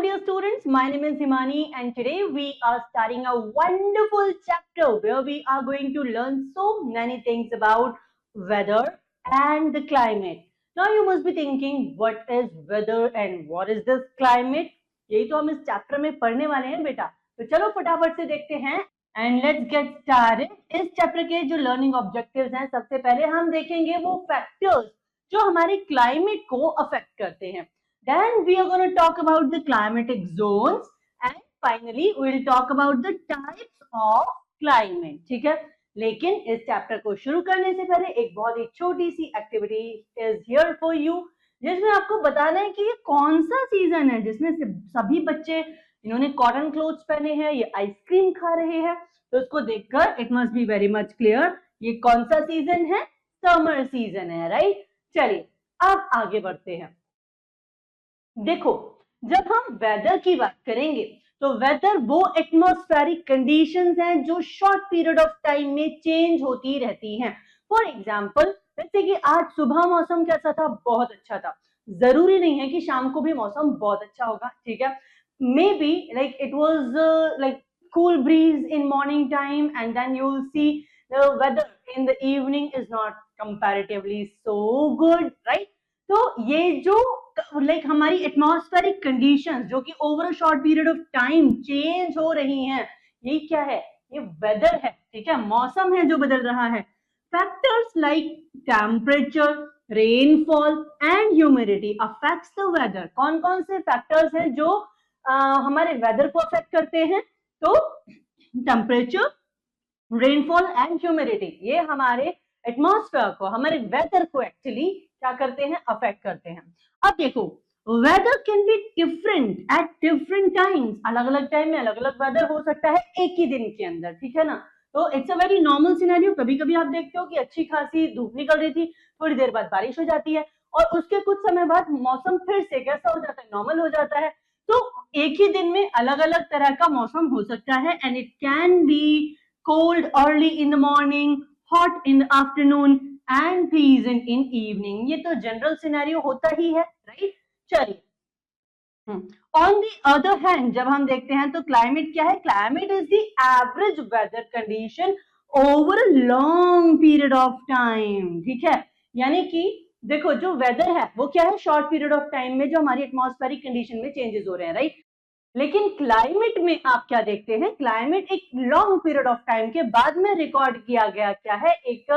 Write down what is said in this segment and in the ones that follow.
dear students, my name is Himani and today we are starting a wonderful chapter where we are going to learn so many things about weather and the climate. Now you must be thinking, what is weather and what is this climate? यही तो हम इस chapter में पढ़ने वाले हैं बेटा, तो चलो फटाफट से देखते हैं एंड लेट्स गेट स्टार्टेड। इस चैप्टर के जो लर्निंग ऑब्जेक्टिव्स हैं, सबसे पहले हम देखेंगे वो फैक्टर्स जो हमारे क्लाइमेट को अफेक्ट करते हैं। Then we are going to talk about the climatic zones and finally we will talk about the types of climate. ठीक है, लेकिन इस चैप्टर को शुरू करने से पहले एक बहुत ही छोटी सी activity is here for you, जिसमें आपको बताना है कि ये कौन सा सीजन है जिसमें सभी बच्चे इन्होंने कॉटन क्लोथ्स पहने हैं, ये आइसक्रीम खा रहे हैं। तो इसको देखकर it must be very much clear ये कौन सा सीजन है, समर सीजन है, राइट। चलिए अब आगे बढ़ते हैं। देखो, जब हम वेदर की बात करेंगे तो वेदर वो एटमॉस्फेरिक कंडीशंस हैं जो शॉर्ट पीरियड ऑफ टाइम में चेंज होती रहती हैं। फॉर एग्जांपल, जैसे कि आज सुबह मौसम कैसा था, बहुत अच्छा था। जरूरी नहीं है कि शाम को भी मौसम बहुत अच्छा होगा, ठीक है। May be like it was like cool breeze in morning time and then you will see the weather in the evening is not comparatively so good, right? तो ये जो लाइक हमारी एटमॉस्फेरिक कंडीशंस जो कि over a short period of time change हो रही हैं, ये क्या है, ये वेदर है, ठीक है, मौसम है जो बदल रहा है। Factors like temperature, rainfall and humidity affects the weather. कौन कौन से फैक्टर्स हैं जो हमारे वेदर को अफेक्ट करते हैं? तो टेम्परेचर, रेनफॉल एंड ह्यूमिडिटी, ये हमारे एटमॉस्फेयर को, हमारे वेदर को एक्चुअली क्या करते हैं, अफेक्ट करते हैं। अब देखो, weather can be different at different times. अलग अलग टाइम में अलग अलग वेदर हो सकता है एक ही दिन के अंदर, ठीक है ना। तो it's a very normal scenario. कभी कभी आप देखते हो कि अच्छी खासी धूप निकल रही थी, थोड़ी देर बाद बारिश हो जाती है और उसके कुछ समय बाद मौसम फिर से कैसा हो जाता है, नॉर्मल हो जाता है। तो एक ही दिन में अलग अलग तरह का मौसम हो सकता है and it can be cold early in the morning, hot in the afternoon and pleasant in evening। ये तो जनरल सिनेरियो होता ही है, राइट। चलिए, ऑन दी अदर हैंड जब हम देखते हैं तो क्लाइमेट क्या है, climate is the average weather condition over long period of time, ठीक है। यानी कि देखो, जो वेदर है वो क्या है, शॉर्ट पीरियड ऑफ टाइम में जो हमारी एटमॉस्फेरिक कंडीशन में चेंजेस हो रहे हैं, राइट। लेकिन क्लाइमेट में आप क्या देखते हैं, क्लाइमेट एक लॉन्ग पीरियड ऑफ टाइम के बाद में रिकॉर्ड किया गया क्या है, एक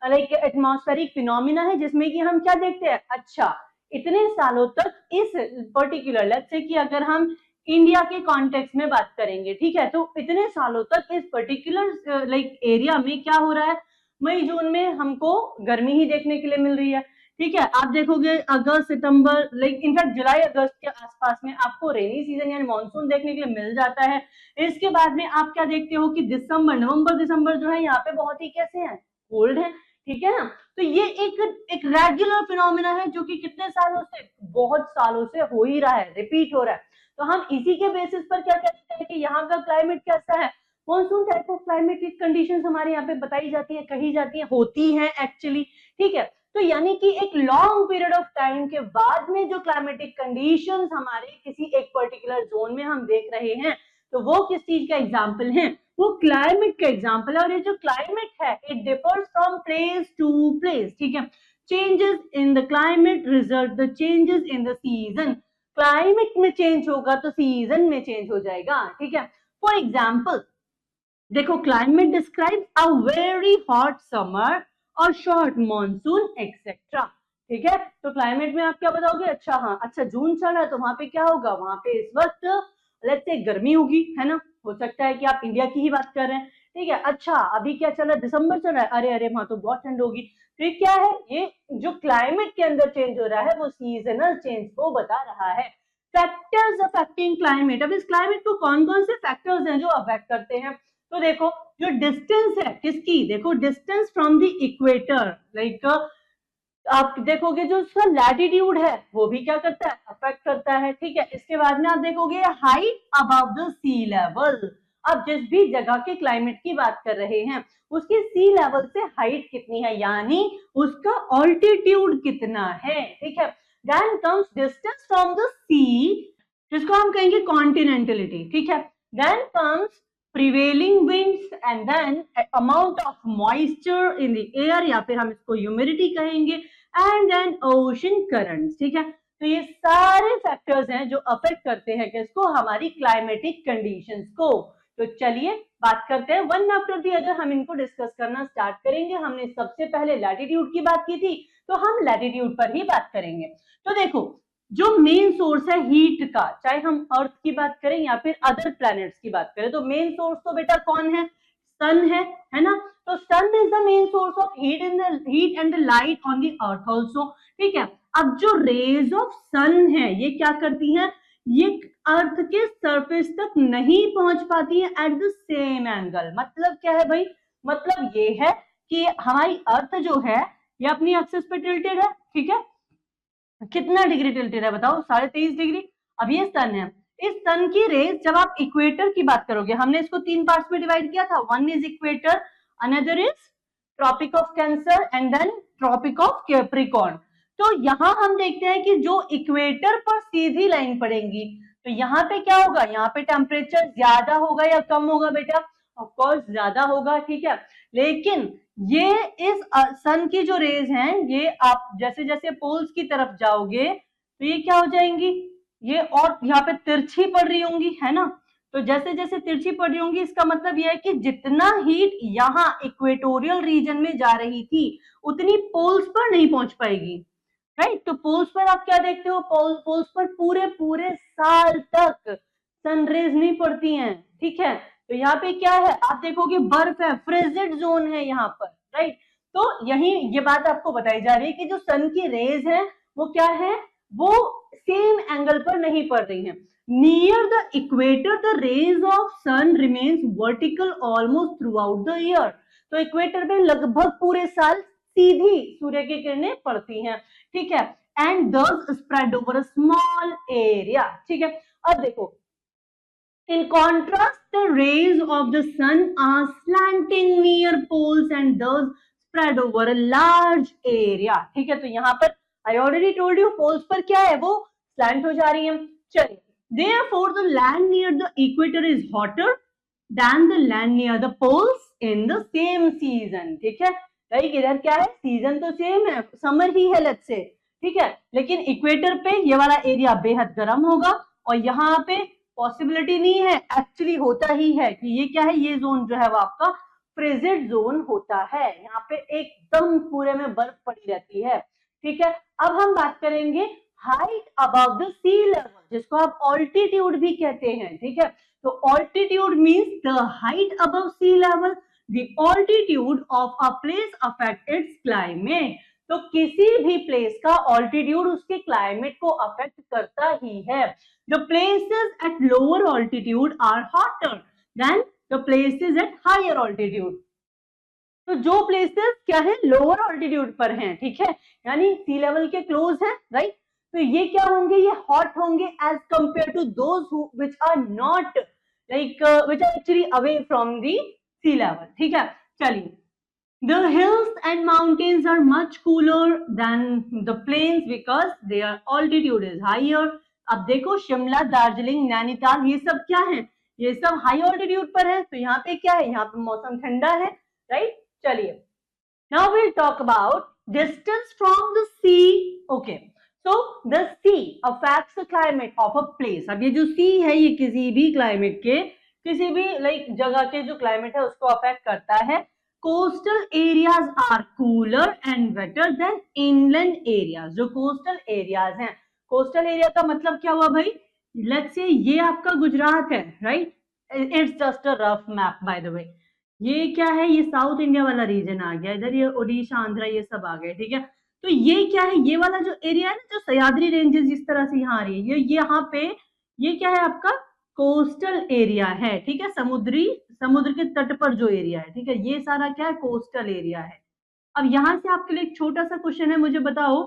लाइक एटमॉस्फेरिक फिनोमिना है जिसमें कि हम क्या देखते हैं, अच्छा इतने सालों तक इस पर्टिकुलर, लेट्स से कि अगर हम इंडिया के कॉन्टेक्स्ट में बात करेंगे, ठीक है, तो इतने सालों तक इस पर्टिकुलर लाइक एरिया में क्या हो रहा है, मई जून में हमको गर्मी ही देखने के लिए मिल रही है, ठीक है। आप देखोगे अगस्त सितंबर, लाइक इनफैक्ट जुलाई अगस्त के आसपास में आपको रेनी सीजन यानी मानसून देखने के लिए मिल जाता है। इसके बाद में आप क्या देखते हो कि दिसंबर, नवंबर दिसंबर जो है यहाँ पे बहुत ही कैसे हैं, कोल्ड है, ठीक है ना। तो ये एक रेगुलर फिनोमिना है जो कि कितने सालों से, बहुत सालों से हो ही रहा है, रिपीट हो रहा है। तो हम इसी के बेसिस पर क्या कहते हैं कि यहाँ का क्लाइमेट कैसा है, monsoon type of climatic conditions हमारे यहाँ पे बताई जाती है, कही जाती है, होती हैं एक्चुअली, ठीक है। तो यानी कि एक लॉन्ग पीरियड ऑफ टाइम के बाद में जो क्लाइमेटिक कंडीशंस हमारे किसी एक पर्टिकुलर जोन में हम देख रहे हैं, तो वो किस चीज का एग्जांपल है, वो क्लाइमेट का एग्जांपल है। और ये जो क्लाइमेट है it differs from place to place, ठीक है। Changes in the climate result the changes in the season. Climate में चेंज होगा तो सीजन में चेंज हो जाएगा, ठीक है। फॉर एग्जाम्पल देखो, climate describes a very hot summer और शॉर्ट मॉनसून एक्सेट्रा, ठीक है। तो क्लाइमेट में आप क्या बताओगे, अच्छा हाँ, अच्छा जून चल रहा है तो वहां पे क्या होगा, वहां पे इस वक्त लेट्स से गर्मी होगी, है ना। हो सकता है कि आप इंडिया की ही बात कर रहे हैं, ठीक है। अच्छा अभी क्या चल रहा है, दिसंबर चल रहा है, अरे अरे वहां तो बहुत ठंड होगी। तो ये क्या है, ये जो क्लाइमेट के अंदर चेंज हो रहा है वो सीजनल चेंज को बता रहा है। फैक्टर्स अफेक्टिंग क्लाइमेट, अब इस क्लाइमेट को कौन कौन से फैक्टर्स हैं जो अफेक्ट करते हैं, तो देखो जो डिस्टेंस है किसकी, देखो distance from the equator, like आप देखोगे जो उसका लैटिट्यूड है वो भी क्या करता है, अफेक्ट करता है, ठीक है। इसके बाद में आप देखोगे height above the sea level. अब जिस भी जगह के क्लाइमेट की बात कर रहे हैं उसकी सी लेवल से हाइट कितनी है, यानी उसका ऑल्टीट्यूड कितना है, ठीक है। Then comes distance from the sea जिसको हम कहेंगे कॉन्टिनेंटलिटी, ठीक है। Then comes prevailing winds and then amount of moisture in the air, या फिर हम इसको ह्यूमिडिटी कहेंगे, एंड देन ओशन करंट्स, ठीक है। तो ये सारे फैक्टर्स हैं जो अफेक्ट करते हैं किसको, हमारी क्लाइमेटिक कंडीशंस को। तो चलिए बात करते हैं वन आफ्टर दी अदर, हम इनको डिस्कस करना स्टार्ट करेंगे। हमने सबसे पहले लैटिट्यूड की बात की थी, तो हम लैटिट्यूड पर ही बात करेंगे। तो देखो, जो मेन सोर्स है हीट का, चाहे हम अर्थ की बात करें या फिर अदर प्लैनेट्स की बात करें, तो मेन सोर्स तो बेटा कौन है, सन है ना। तो sun is the main source of heat and the light on the earth also, ठीक है। अब जो रेज ऑफ सन है ये क्या करती है, ये अर्थ के सरफेस तक नहीं पहुंच पाती है एट द सेम एंगल। मतलब क्या है भाई, मतलब ये है कि हमारी अर्थ जो है ये अपनी एक्सिस पे टिल्टेड है, ठीक है। कितना डिग्री टिल्टेड है बताओ, 23.5 डिग्री। अब ये सन है, इस सन की रेज जब आप इक्वेटर की बात करोगे, हमने इसको 3 पार्ट्स में डिवाइड किया था, one is equator, another is tropic of cancer and then tropic of capricorn. तो यहाँ हम देखते हैं कि जो इक्वेटर पर सीधी लाइन पड़ेगी, तो यहाँ पे क्या होगा, यहाँ पे टेम्परेचर ज्यादा होगा या कम होगा बेटा, ऑफ कोर्स ज्यादा होगा, ठीक है। लेकिन ये इस सन की जो रेज हैं, ये आप जैसे जैसे पोल्स की तरफ जाओगे तो ये क्या हो जाएंगी, ये और यहाँ पे तिरछी पड़ रही होंगी, है ना। तो जैसे जैसे तिरछी पड़ रही होंगी, इसका मतलब यह है कि जितना हीट यहाँ इक्वेटोरियल रीजन में जा रही थी उतनी पोल्स पर नहीं पहुंच पाएगी, राइट। तो पोल्स पर आप क्या देखते हो, पोल्स पर पूरे पूरे साल तक सनरेज नहीं पड़ती हैं, ठीक है। तो यहाँ पे क्या है, आप देखोगे बर्फ है, फ्रिजिड जोन है यहाँ पर, राइट। तो यही ये बात आपको बताई जा रही है कि जो सन की रेज है वो क्या है, वो सेम एंगल पर नहीं पड़ रही है। Near the equator the rays of sun remains vertical almost throughout the year. तो इक्वेटर में लगभग पूरे साल सीधी सूर्य की किरणें पड़ती हैं, ठीक है। एंड दस spread over a small area, ठीक है। अब देखो, in contrast the rays of the sun are slanting near poles and thus spread over a large area, ठीक है। तो यहाँ पर I already told you poles पर क्या है, वो slant हो जा रही है। चलिए, therefore the land near the equator is hotter than the land near the poles in the same season, ठीक है। लाइक इधर क्या है, सीजन तो सेम है, समर ही है लेट्स से, ठीक है। लेकिन इक्वेटर पे ये वाला एरिया बेहद गर्म होगा और यहाँ पे पॉसिबिलिटी नहीं है, एक्चुअली होता ही है कि ये क्या है, ये जोन जो है वो आपका फ्रिजिड जोन होता है, यहाँ पे एकदम पूरे में बर्फ पड़ी रहती है, ठीक है। अब हम बात करेंगे height above the sea level, जिसको आप ऑल्टीट्यूड भी कहते हैं, ठीक है। तो altitude means the height above sea level, the altitude of a place affect its climate. तो किसी भी प्लेस का ऑल्टीट्यूड उसके क्लाइमेट को अफेक्ट करता ही है। The places at lower altitude are hotter than the places at higher altitude. तो जो प्लेसेस क्या है, लोअर ऑल्टीट्यूड पर हैं, ठीक है, यानी सी लेवल के क्लोज हैं, राइट। तो ये क्या होंगे, ये हॉट होंगे as compare to those which are not like which are actually away from the sea level, ठीक है। चलिए, the hills and mountains are much cooler than the plains because their altitude is higher. अब देखो, शिमला, दार्जिलिंग, नैनीताल, ये सब क्या है, ये सब हाई ऑल्टीट्यूड पर है, तो यहाँ पे क्या है, यहाँ पे मौसम ठंडा है, राइट। चलिए, now we'll talk about distance from the sea. Okay, so the sea affects the climate of a place. अब ये जो sea है, ये किसी भी क्लाइमेट के, किसी भी लाइक जगह के जो क्लाइमेट है उसको अफेक्ट करता है। Coastal areas are cooler and wetter than inland areas. जो कोस्टल एरियाज हैं, कोस्टल एरिया का मतलब क्या हुआ भाई, लेट्स से ये आपका गुजरात है, right. It's just a rough map by the way. ये क्या है, ये साउथ इंडिया वाला रीजन आ गया, इधर ये ओडिशा, आंध्रा, ये सब आ गए, ठीक है। तो ये क्या है, ये वाला जो एरिया है ना, जो सह्याद्री रेंजेस जिस तरह से यहाँ आ रही है, ये यहाँ पे ये क्या है आपका कोस्टल एरिया है, ठीक है। समुद्र के तट पर जो एरिया है, ठीक है, ये सारा क्या है, कोस्टल एरिया है। अब यहाँ से आपके लिए एक छोटा सा क्वेश्चन है, मुझे बताओ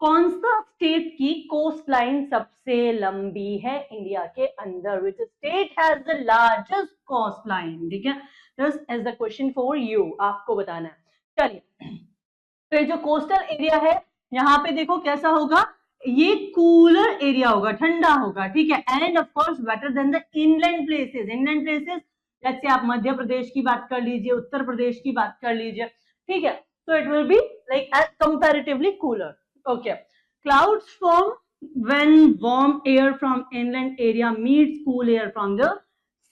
कौन सा स्टेट की कोस्ट लाइन सबसे लंबी है इंडिया के अंदर, which state has the largest coast line, ठीक है। This is the question for you, आपको बताना है। चलिए, तो ये जो कोस्टल एरिया है, यहाँ पे देखो कैसा होगा, ये कूलर एरिया होगा, ठंडा होगा, ठीक है। End of course better than the inland places. Inland places जैसे आप मध्य प्रदेश की बात कर लीजिए, उत्तर प्रदेश की बात कर लीजिए, ठीक है। तो it will be like comparatively cooler. Okay, clouds form when warm air from inland area meets cool air from the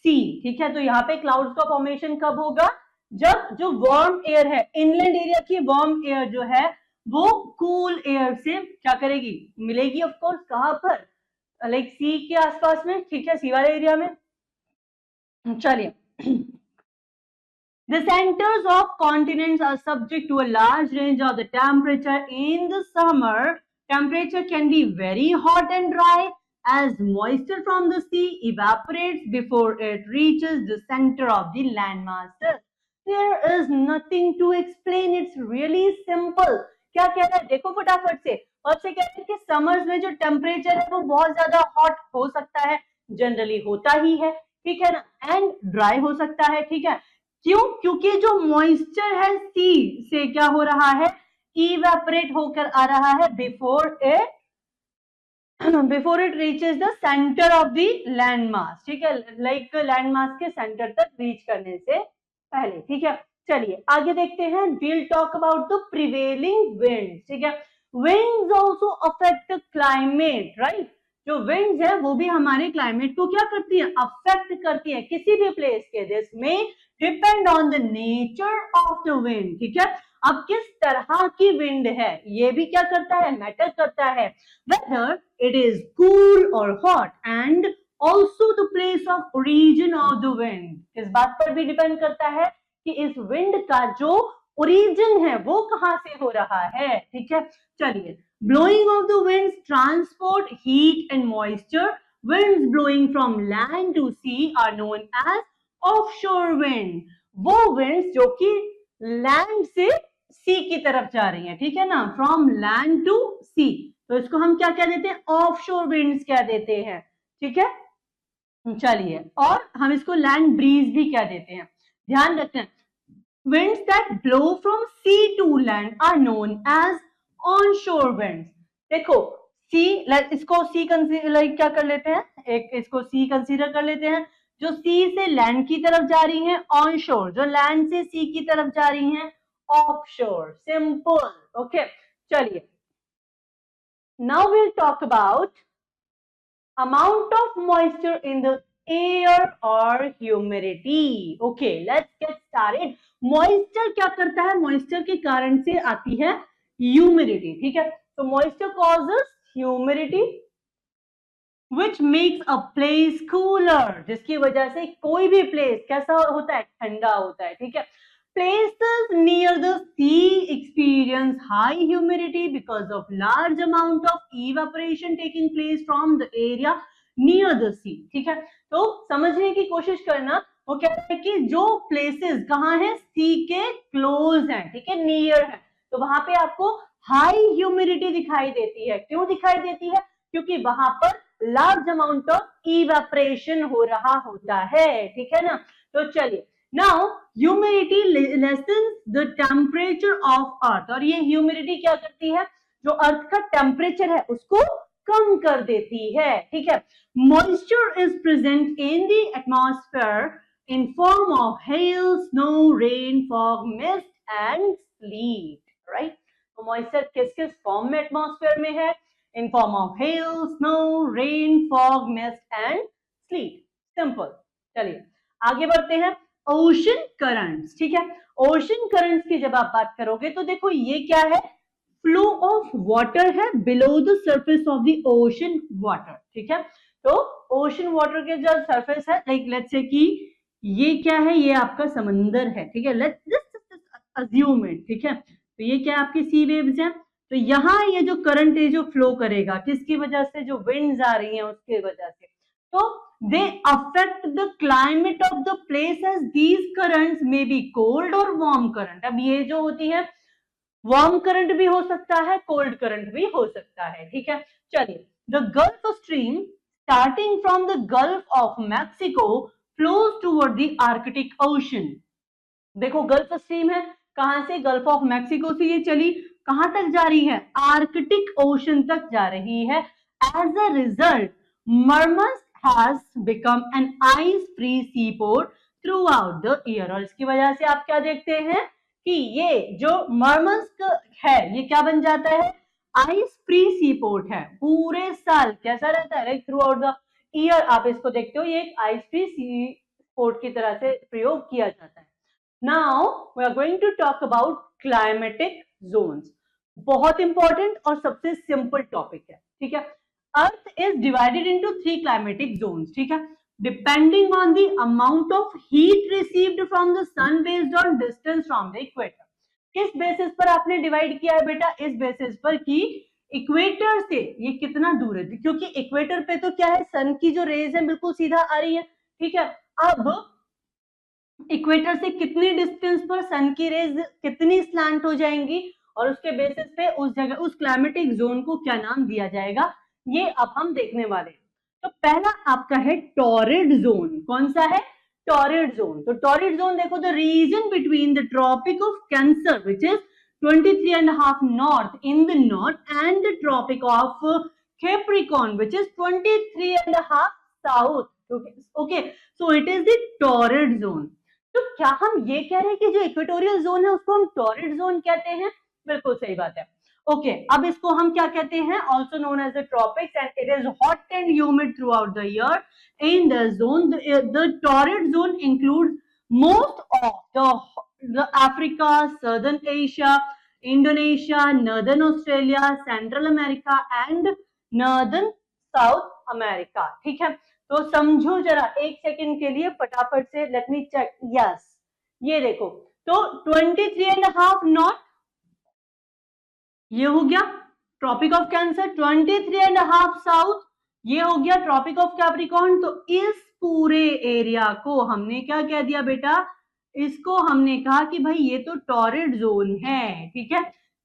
sea, ठीक है। तो यहाँ पे क्लाउड्स का फॉर्मेशन कब होगा, जब जो वार्म एयर है, इनलैंड एरिया की वार्म एयर जो है वो कूल एयर से क्या करेगी, मिलेगी। ऑफ कोर्स कहां पर, लाइक सी के आसपास में, ठीक है, सी वाले एरिया में। चलिए, the centers of continents are subject to a large range of the temperature. In the summer, temperature can be very hot and dry as moisture from the sea evaporates before it reaches the center of the landmass. There is nothing to explain. It's really simple. क्या कह रहा है देखो फटाफट से। और से कहते हैं कि समर्स में जो टेम्परेचर है वो बहुत ज्यादा हॉट हो सकता है, जनरली होता ही है, ठीक है ना, एंड ड्राई हो सकता है, ठीक है। क्यों? क्योंकि जो मॉइस्चर है सी से क्या हो रहा है, इवेपोरेट होकर आ रहा है before it reaches the centre of the land mass, ठीक है, लाइक लैंड मास के सेंटर तक रीच करने से पहले, ठीक है। चलिए आगे देखते हैं, we'll talk about the prevailing winds, ठीक है। winds also affect the climate, right? जो winds है वो भी हमारे क्लाइमेट को क्या करती है, अफेक्ट करती है किसी भी प्लेस के। दिस में depend on the nature of the wind, ठीक है। अब किस तरह की विंड है ये भी क्या करता है, मैटर करता है, वेदर इट इज कूल और hot, and also the place of origin of the wind. इस बात पर भी डिपेंड करता है कि इस विंड का जो ओरिजिन है वो कहां से हो रहा है, ठीक है। चलिए, blowing of the winds transport heat and moisture. Winds blowing from land to sea are known as offshore wind. वो winds जो कि land से sea की तरफ जा रही हैं, ठीक है ना, from land to sea, तो इसको हम क्या कह देते हैं, offshore winds कह देते हैं, ठीक है। चलिए, और हम इसको land breeze भी कह देते हैं। ध्यान रखना, winds that blow from sea to land are known as onshore winds. देखो सी, इसको सी कंसीडर क्या कर लेते हैं, एक इसको सी कंसीडर कर लेते हैं, जो सी से लैंड की तरफ जा रही हैं ऑनशोर, जो लैंड से सी की तरफ जा रही हैं ऑफशोर। Simple, okay. चलिए, now will talk about amount of moisture in the air or humidity. Okay, let's get started. Moisture क्या करता है, moisture के कारण से आती है humidity, ठीक है। तो moisture causes humidity which makes a place cooler, जिसकी वजह से कोई भी place कैसा होता है, ठंडा होता है, ठीक है। Places near the sea experience high humidity because of large amount of evaporation taking place from the area near the sea, ठीक है। तो समझने की कोशिश करना, वो कहते हैं कि जो places कहाँ हैं, sea के close हैं, ठीक है, near है, तो वहां पे आपको high humidity दिखाई देती है। क्यों दिखाई देती है, क्योंकि वहां पर large amount of evaporation हो रहा होता है, ठीक है ना। तो चलिए, now humidity lessens the temperature of earth, और ये humidity क्या करती है, जो अर्थ का टेम्परेचर है उसको कम कर देती है, ठीक है। moisture is present in the atmosphere in form of hail, snow, rain, fog, mist and sleet, right? तो moisture किस किस फॉर्म में एटमॉस्फेयर में है, in form of hail, snow, rain, fog, mist and sleet. Simple. चलिए आगे बढ़ते हैं, ओशन करंट्स, ठीक है। ओशन करंट्स की जब आप बात करोगे तो देखो ये क्या है, फ्लो ऑफ वाटर है below the surface of the ocean water, ठीक है। तो ओशन वाटर के जो सरफेस है, लाइक लेट्स से कि ये क्या है, ये आपका समंदर है, ठीक है, लेट्स जस्ट अज्यूम इट, ठीक है। तो ये क्या आपकी सी वेव्स हैं, तो यहाँ ये जो करंट है जो फ्लो करेगा किसकी वजह से, जो विंड्स आ रही हैं उसकी वजह से, तो they affect the climate of the place as these currents may be cold or warm current. अब ये जो होती है warm current भी हो सकता है, cold current भी हो सकता है, ठीक है। चलिए, the Gulf Stream starting from the Gulf of Mexico flows toward the Arctic Ocean. देखो गल्फ स्ट्रीम है, कहां से, गल्फ ऑफ मैक्सिको से ये चली, कहां तक जा रही है? आर्कटिक ओशन तक जा रही है। As a result Murmansk has become an ice free seaport throughout the year. और इसकी वजह से आप क्या देखते हैं कि ये जो मर्मस्क है ये क्या बन जाता है? आइस फ्री सीपोर्ट है। पूरे साल कैसा रहता है? Like through out the year आप इसको देखते हो, ये एक आइस फ्री सीपोर्ट की तरह से प्रयोग किया जाता है। Now we are going to talk about climatic zones. बहुत इंपॉर्टेंट और सबसे सिंपल टॉपिक है, ठीक है। Earth is divided into 3 climatic zones, ठीक है, depending on the amount of heat received from the sun based on distance from the equator. किस basis पर आपने डिवाइड किया है बेटा? इस बेसिस पर कि इक्वेटर से ये कितना दूर है, क्योंकि इक्वेटर पे तो क्या है, सन की जो रेज है बिल्कुल सीधा आ रही है, ठीक है। अब इक्वेटर से कितनी डिस्टेंस पर सन की रेज कितनी स्लैंट हो जाएंगी और उसके बेसिस पे उस जगह उस क्लाइमेटिक जोन को क्या नाम दिया जाएगा, ये अब हम देखने वाले हैं। तो पहला आपका है टॉरिड जोन। कौन सा है? Torrid zone. तो टॉरिड जोन देखो, the region between the tropic of cancer which is 23.5 north in the north and the tropic of Capricorn which is 23.5 south. Okay, so it is the torrid zone. तो क्या हम ये कह रहे हैं कि जो इक्वेटोरियल जोन है उसको हम टॉरिड जोन कहते हैं? बिल्कुल सही बात है। ओके, अब इसको हम क्या कहते हैं? Also known as the tropics and it is hot and humid throughout the year. In the zone the torrid zone includes most of the Africa, southern Asia, Indonesia, northern Australia, central America and northern South America, ठीक है। तो समझो जरा एक second के लिए फटाफट से, लेट मी चेक। यस, ये देखो, तो 23.5 नॉट ये हो गया ट्रॉपिक ऑफ कैंसर, 23.5 साउथ ये हो गया ट्रॉपिक ऑफ कैप्रिकॉर्न। तो इस पूरे एरिया को हमने क्या कह दिया बेटा? इसको हमने कहा कि भाई ये तो टॉरिड जोन है, ठीक है।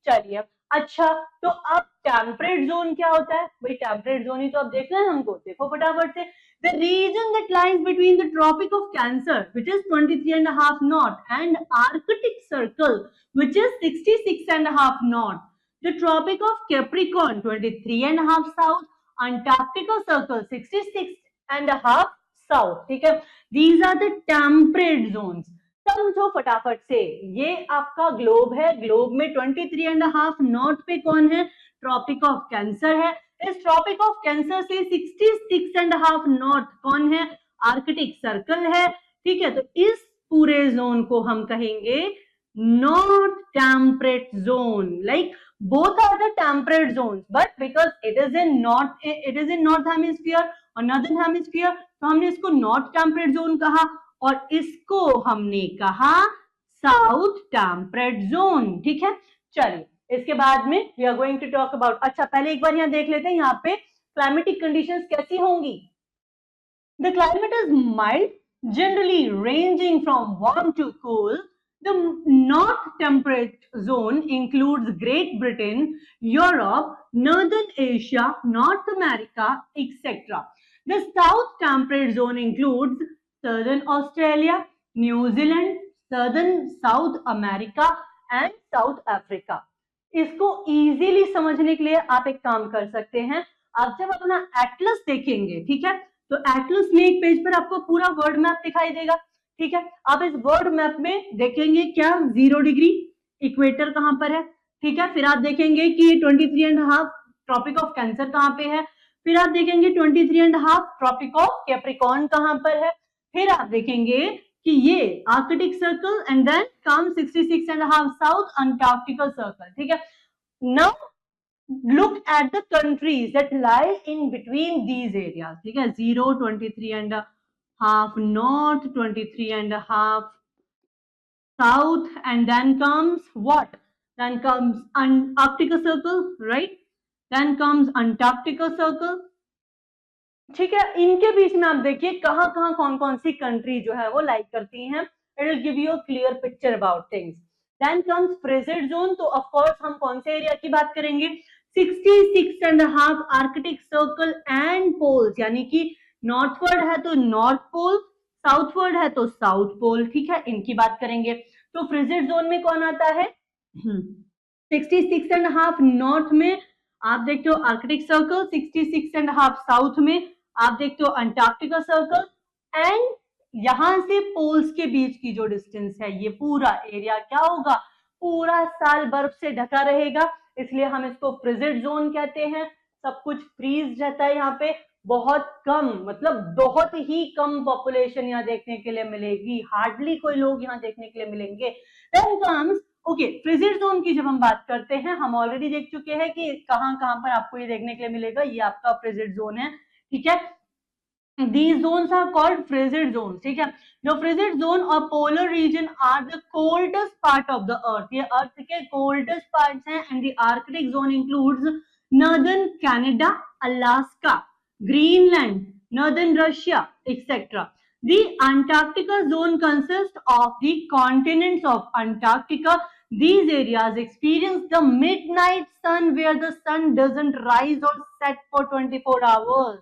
चलिए, अच्छा, तो अब टेम्परेट जोन क्या होता है? भाई टेम्परेट जोन ही तो अब देखना है हमको, देखो फटाफट से। The region that lies between the Tropic of Cancer, which is 23.5 north, and Arctic Circle, which is 66.5 north. The Tropic of Capricorn, 23.5 south, Antarctica Circle, 66.5 south. ठीक है, these are the temperate zones. समझो फटाफट से, ये आपका globe है, globe में 23.5 north पे कौन है? ट्रॉपिक ऑफ कैंसर है। इस ट्रॉपिक ऑफ कैंसर से 66.5 नॉर्थ कौन है? आर्कटिक सर्कल है, ठीक है। तो इस पूरे जोन को हम कहेंगे north temperate zone. Like both are the temperate zones, but because it is in north hemisphere और नॉर्दर्न हेमिस्फीयर, तो हमने इसको नॉर्थ टेम्परेट जोन कहा और इसको हमने कहा साउथ टेम्परेट जोन, ठीक है। चलिए, इसके बाद में we are going to talk about, अच्छा पहले एक बार यहाँ देख लेते हैं यहाँ पे क्लाइमेटिक कंडीशंस कैसी होंगी। The climate is mild, generally ranging from warm to cool. The north temperate zone includes Great Britain, Europe, Northern Asia, North America, etc. The south temperate zone includes Southern Australia, New Zealand, Southern South America and South Africa. इसको easily समझने के लिए आप एक काम कर सकते हैं, आप जब अपना एटलस देखेंगे, ठीक है, तो एटलस में एक पेज पर आपको पूरा वर्ल्ड मैप दिखाई देगा, ठीक है। आप इस वर्ल्ड मैप में देखेंगे क्या 0 डिग्री इक्वेटर कहां पर है, ठीक है। फिर आप देखेंगे कि 23.5 ट्रॉपिक ऑफ कैंसर कहां पे है। फिर आप देखेंगे 23.5 ट्रॉपिक ऑफ कैप्रिकॉर्न कहां पर है। फिर आप देखेंगे कि ये Arctic circle and then come 66.5 south Antarctic circle, ठीक है। Now look at the countries that lie in between these areas, ठीक है। 0, 23.5 north, 23.5 south, and then comes what? Then comes Arctic circle, right? Then comes Antarctica circle, ठीक है। इनके बीच में आप देखिए कहां कहां कौन कौन सी कंट्री जो है वो लाइक करती हैं। It will give you a clear picture about things. Then comes frigid zone, तो ऑफ कोर्स हम कौन से एरिया की बात करेंगे? 66.5 आर्कटिक सर्कल एंड पोल्स, यानी कि नॉर्थवर्ड है तो नॉर्थ पोल, साउथवर्ड है तो साउथ पोल, ठीक है, इनकी बात करेंगे। तो फ्रिजिड जोन में कौन आता है? 66.5 नॉर्थ में आप देखते हो आर्कटिक सर्कल, 66.5 साउथ में आप देखते हो अंटार्कटिका सर्कल, एंड यहां से पोल्स के बीच की जो डिस्टेंस है, ये पूरा एरिया क्या होगा, पूरा साल बर्फ से ढका रहेगा, इसलिए हम इसको फ्रिजिड जोन कहते हैं। सब कुछ फ्रीज रहता है यहाँ पे, बहुत कम, मतलब बहुत ही कम पॉपुलेशन यहाँ देखने के लिए मिलेगी, हार्डली कोई लोग यहाँ देखने के लिए मिलेंगे। Then comes okay frigid zone की जब हम बात करते हैं, हम ऑलरेडी देख चुके हैं कि कहां कहां पर आपको ये देखने के लिए मिलेगा, ये आपका फ्रिजिड जोन है, ठीक है। These zones are called frigid zones, ठीक है। जो frigid zone और polar region are the coldest part of the earth, ये अर्थ के coldest parts हैं, and the arctic zone includes northern Canada, Alaska, Greenland, northern Russia, etc. The Antarctica zone consists of the continents of Antarctica. These areas experience the midnight sun where the sun doesn't rise or set for 24 hours,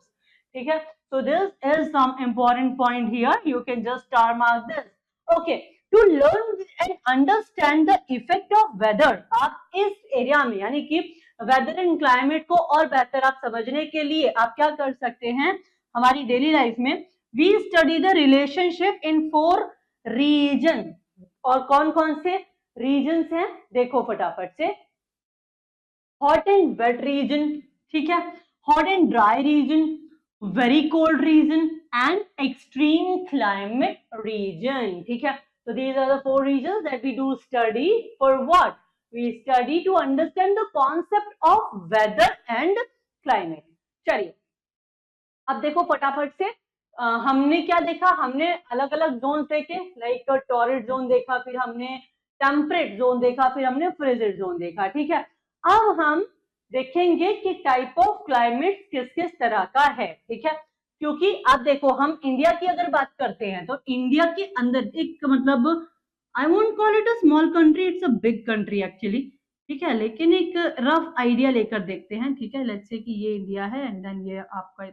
ठीक है। So this is some important point here. You can just star mark this. Okay. To learn and understand the effect of weather, आप इस area में यानी कि weather and climate को और बेहतर आप समझने के लिए आप क्या कर सकते हैं, हमारी डेली लाइफ में we study the relationship in 4 region. और कौन कौन से रीजन्स हैं देखो फटाफट से, हॉट एंड वेट रीजन, ठीक है, hot and dry region, very cold region and extreme climate region, ठीक है। So these are the 4 regions that we do study for what? We study to understand the concept of weather and climate. चलिए अब देखो फटाफट से हमने क्या देखा, हमने अलग अलग जोन देखे, लाइक टॉरिड जोन देखा, फिर हमने टेम्परेट जोन देखा, फिर हमने फ्रिजिड जोन देखा, ठीक है। अब हम देखेंगे कि टाइप ऑफ क्लाइमेट किस किस तरह का है, ठीक है। क्योंकि आप देखो हम इंडिया की अगर बात करते हैं तो इंडिया के अंदर एक मतलब I won't call it a small country, it's a big country actually, ठीक है, लेकिन एक रफ आइडिया लेकर देखते हैं, ठीक है। लेट्स से कि ये इंडिया है एंड देन ये आपका,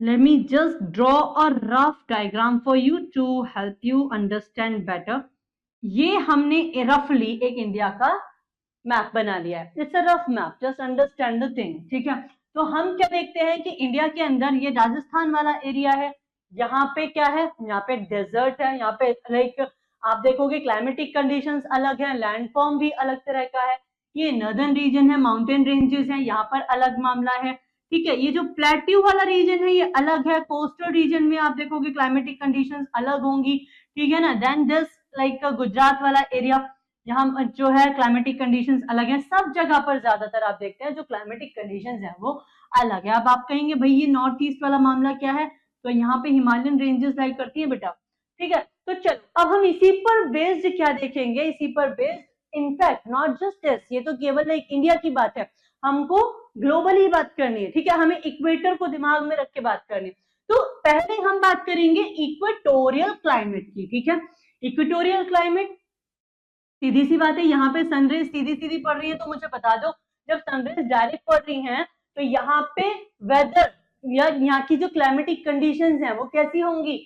let me just draw a rough diagram for you to help you understand better. ये हमने रफली एक इंडिया का मैप बना लिया है, it's a rough map, just understand the thing, ठीक है। तो हम क्या देखते हैं कि इंडिया के अंदर ये राजस्थान वाला एरिया है, यहाँ पे क्या है, यहाँ पे डेजर्ट है, यहाँ पे लाइक आप देखोगे क्लाइमेटिक कंडीशंस अलग है, लैंडफॉर्म भी अलग तरह का है, ये नॉर्दर्न रीजन है, माउंटेन रेंजेस हैं, यहाँ पर अलग मामला है, ठीक है। ये जो प्लेट्यू वाला रीजन है ये अलग है, कोस्टल रीजन में आप देखोगे क्लाइमेटिक कंडीशंस अलग होंगी, ठीक है ना। देन दिस लाइक गुजरात वाला एरिया, यहाँ जो है क्लाइमेटिक कंडीशंस अलग है, सब जगह पर ज्यादातर आप देखते हैं जो क्लाइमेटिक कंडीशंस है वो अलग है। अब आप कहेंगे भाई ये नॉर्थ ईस्ट वाला मामला क्या है, तो यहाँ पे हिमालयन रेंजेस लाइक करती है बेटा, ठीक है। तो चलो अब हम इसी पर बेस्ड क्या देखेंगे, इसी पर based in fact not just this, ये तो केवल एक इंडिया की बात है, हमको ग्लोबली बात करनी है, ठीक है, हमें इक्वेटर को दिमाग में रख के बात करनी है। तो पहले हम बात करेंगे इक्वेटोरियल क्लाइमेट की, ठीक है। इक्वेटोरियल क्लाइमेट सीधी सी बात है, यहाँ पे सनरेज सीधी सीधी पड़ रही है, तो मुझे बता दो जब सनरेज डायरेक्ट पड़ रही हैं तो यहाँ पे वेदर या यहाँ की जो क्लाइमेटिक कंडीशंस हैं वो कैसी होंगी,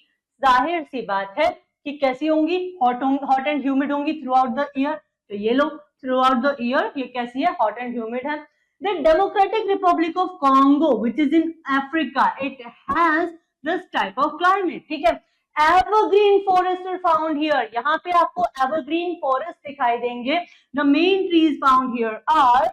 जाहिर सी बात है कि कैसी होंगी, हॉट एंड ह्यूमिड होंगी थ्रू आउट द ईयर। तो ये लो थ्रू आउट द ईयर ये कैसी है, हॉट एंड ह्यूमिड है। The Democratic Republic of Congo, which is in Africa, it has this type of climate, ठीक है। Evergreen forests are found here. यहाँ पे आपको evergreen forest दिखाई देंगे. The main trees found here are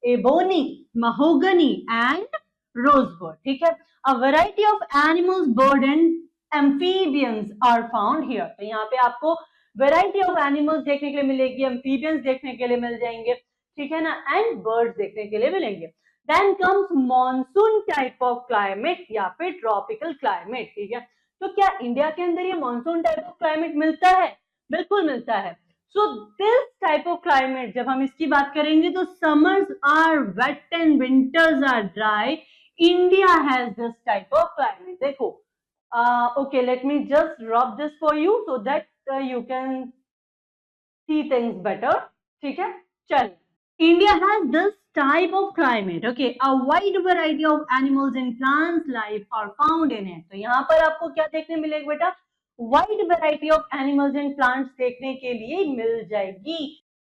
ebony, mahogany, and rosewood. ठीक है। A variety of animals, bird and amphibians are found here. तो यहाँ पे आपको variety of animals देखने के लिए मिलेगी, amphibians देखने के लिए मिल जाएंगे, ठीक है ना, एंड बर्ड्स देखने के लिए मिलेंगे। Then comes monsoon type of climate या फिर ट्रॉपिकल क्लाइमेट, ठीक है। तो क्या इंडिया के अंदर ये मॉनसून टाइप ऑफ क्लाइमेट मिलता है, बिल्कुल मिलता है। So this type of climate जब हम इसकी बात करेंगे तो summers are wet and winters are dry, India has this type of climate. देखो okay let me just rub this for you so that you can see things better, ठीक है। चलिए India has this type of climate, okay, a wide variety of animals and plants life are found in it. तो यहाँ पर आपको क्या देखने मिलेगा बेटा, wide variety of animals and plants देखने के लिए मिल जाएगी।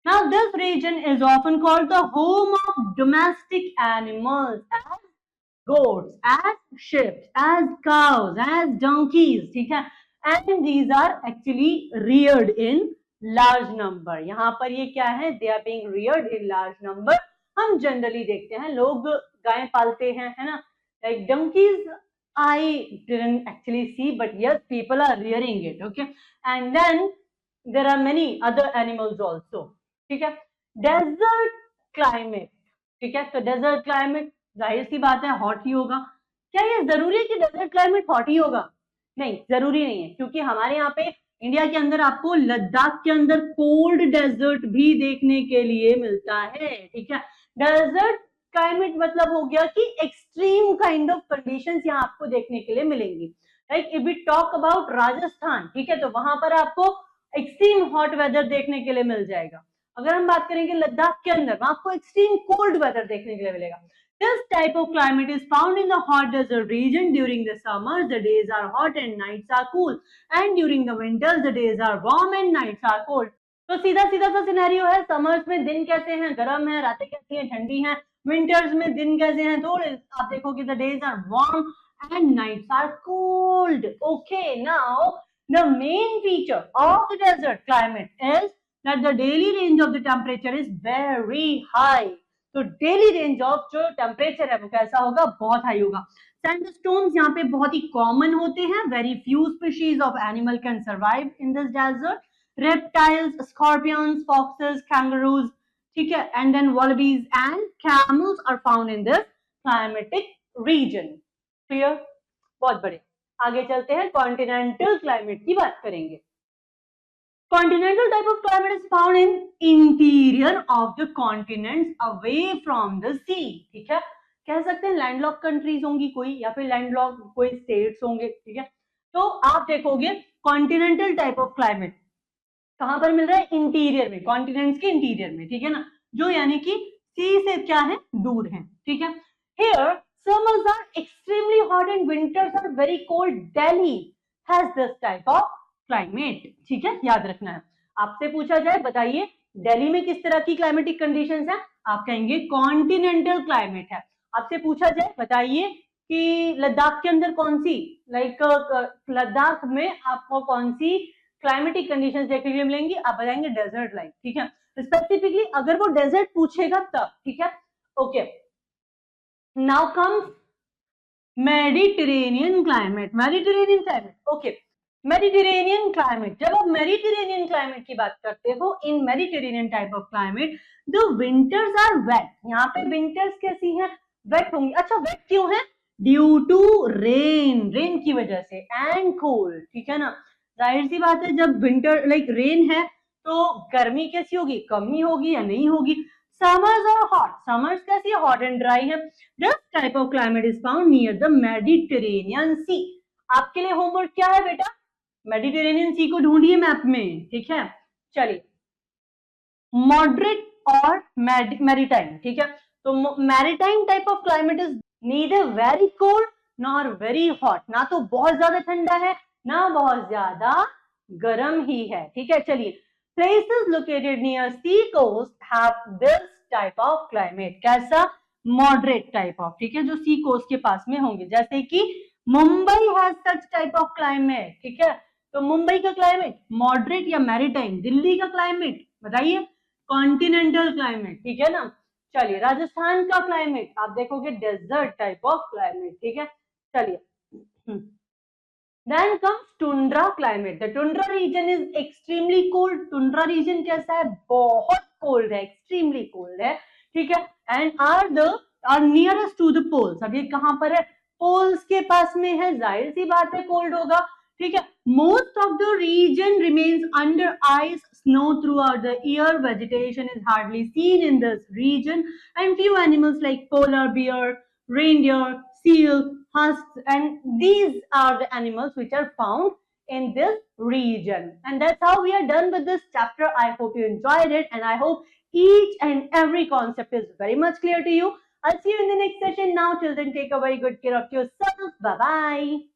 Now this region is often called the home of domestic animals as goats, as sheep, as cows, as donkeys, ठीक है, and these are actually reared in large number. यहाँ पर ये क्या है, they are being reared in large number. हम generally देखते हैं लोग गाय पालते हैं, है ना, like donkeys I didn't actually see, but yes, people are rearing it, okay, and then there are many other animals also, ठीक है. Desert climate, ठीक है, तो desert climate जाहिर सी बात है हॉट ही होगा. क्या ये जरूरी है कि डेजर्ट क्लाइमेट हॉट ही होगा? नहीं, जरूरी नहीं है, क्योंकि हमारे यहाँ पे इंडिया के अंदर आपको लद्दाख के अंदर कोल्ड डेजर्ट भी देखने के लिए मिलता है, ठीक है. डेजर्ट क्लाइमेट मतलब हो गया कि एक्सट्रीम काइंड ऑफ कंडीशंस यहाँ आपको देखने के लिए मिलेंगी. Like if we talk about Rajasthan, ठीक है, तो वहां पर आपको एक्सट्रीम हॉट वेदर देखने के लिए मिल जाएगा. अगर हम बात करेंगे लद्दाख के अंदर, वहां आपको एक्सट्रीम कोल्ड वेदर देखने के लिए मिलेगा. This type of climate is found in the hot desert region. During the summers, the days are hot and nights are cool. And during the winters, the days are warm and nights are cold. तो सीधा सीधा सा scenario है. Summers में दिन कैसे हैं, गर्म है, रातें कैसी हैं, ठंडी हैं. विंटर्स में दिन कैसे हैं, थोड़े आप देखोगे the days are warm and nights are cold. Okay, now the main feature of the desert climate is that the daily range of the temperature is very high. तो डेली रेंज ऑफ जो temperature है वो कैसा होगा, बहुत high होगा. Sandstones यहाँ पे बहुत ही कॉमन होते हैं. Very few species of animal can survive in this desert. Reptiles, scorpions, foxes, kangaroos, ठीक है, and then wallabies and camels are found in this climatic region. Clear? बहुत बढ़िया. आगे चलते हैं, कॉन्टिनेंटल क्लाइमेट की बात करेंगे. Continental type of climate is found in interior of the continents away from the sea. ठीक है, कह सकते हैं लैंडलॉक कंट्रीज होंगी कोई, या फिर लैंडलॉक कोई स्टेट्स होंगे, ठीक है. तो आप देखोगे कॉन्टिनेंटल टाइप ऑफ क्लाइमेट कहां पर मिल रहा है, इंटीरियर में, कॉन्टिनेंट्स के इंटीरियर में, ठीक है ना, जो यानी कि सी से क्या है, दूर है, ठीक है. Here summers are extremely hot and winters are very cold. Delhi has this type of climate, ठीक है, याद रखना है. आपसे पूछा जाए बताइए दिल्ली में किस तरह की क्लाइमेटिक कंडीशंस है, आप कहेंगे कॉन्टिनेंटल क्लाइमेट है. आपसे पूछा जाए बताइए कि लद्दाख के अंदर कौन सी, लाइक लद्दाख में आपको कौन सी क्लाइमेटिक कंडीशंस देखने के लिए मिलेंगी, आप बताएंगे डेजर्ट लाइक, ठीक है. स्पेसिफिकली अगर वो डेजर्ट पूछेगा तब, ठीक है. Okay, now comes Mediterranean climate. Mediterranean climate, okay, Mediterranean climate. जब आप मेडिटेरेनियन क्लाइमेट की बात करते हो, in Mediterranean type of climate the winters are wet. यहाँ पे विंटर्स कैसी हैं, वेट होंगी. अच्छा, वेट क्यों है, ड्यू टू रेन, रेन की वजह से, एंड कोल्ड, ठीक है ना. जाहिर सी बात है, जब विंटर लाइक रेन है तो गर्मी कैसी होगी, कम ही होगी या नहीं होगी. समर्स आर हॉट, समर्स कैसी है, हॉट एंड ड्राई है. This type of climate is found near the Mediterranean sea. आपके लिए होमवर्क क्या है बेटा, मेडिटेरेनियन सी को ढूंढिए मैप में, ठीक है. चलिए, मॉडरेट और मैरीटाइम, ठीक है. तो maritime type of climate is neither very cold nor very hot. ना तो बहुत ज्यादा ठंडा है ना बहुत ज्यादा गर्म ही है, ठीक है. चलिए, places located near sea coast have this type of climate. कैसा, मॉडरेट टाइप ऑफ, ठीक है, जो सी कोस्ट के पास में होंगे. जैसे कि Mumbai has such type of climate, ठीक है. तो मुंबई का क्लाइमेट मॉडरेट या मैरीटाइम. दिल्ली का क्लाइमेट बताइए, कॉन्टिनेंटल क्लाइमेट, ठीक है ना. चलिए, राजस्थान का क्लाइमेट आप देखोगे डेजर्ट टाइप ऑफ क्लाइमेट, ठीक है. चलिए, then comes tundra climate. The tundra region is extremely cold. Tundra region कैसा है, बहुत कोल्ड है, एक्सट्रीमली कोल्ड है, ठीक है. And are nearest to the poles. अब ये कहां पर है, पोल्स के पास में है, जाहिर सी बात है कोल्ड होगा, ठीक है. Most of the region remains under ice snow throughout the year. Vegetation is hardly seen in this region and few animals like polar bear, reindeer, seal, husks, and these are the animals which are found in this region. And that's how we are done with this chapter. I hope you enjoyed it, and I hope each and every concept is very much clear to you. I'll see you in the next session. Now, till then, take a very good care of yourself. Bye bye.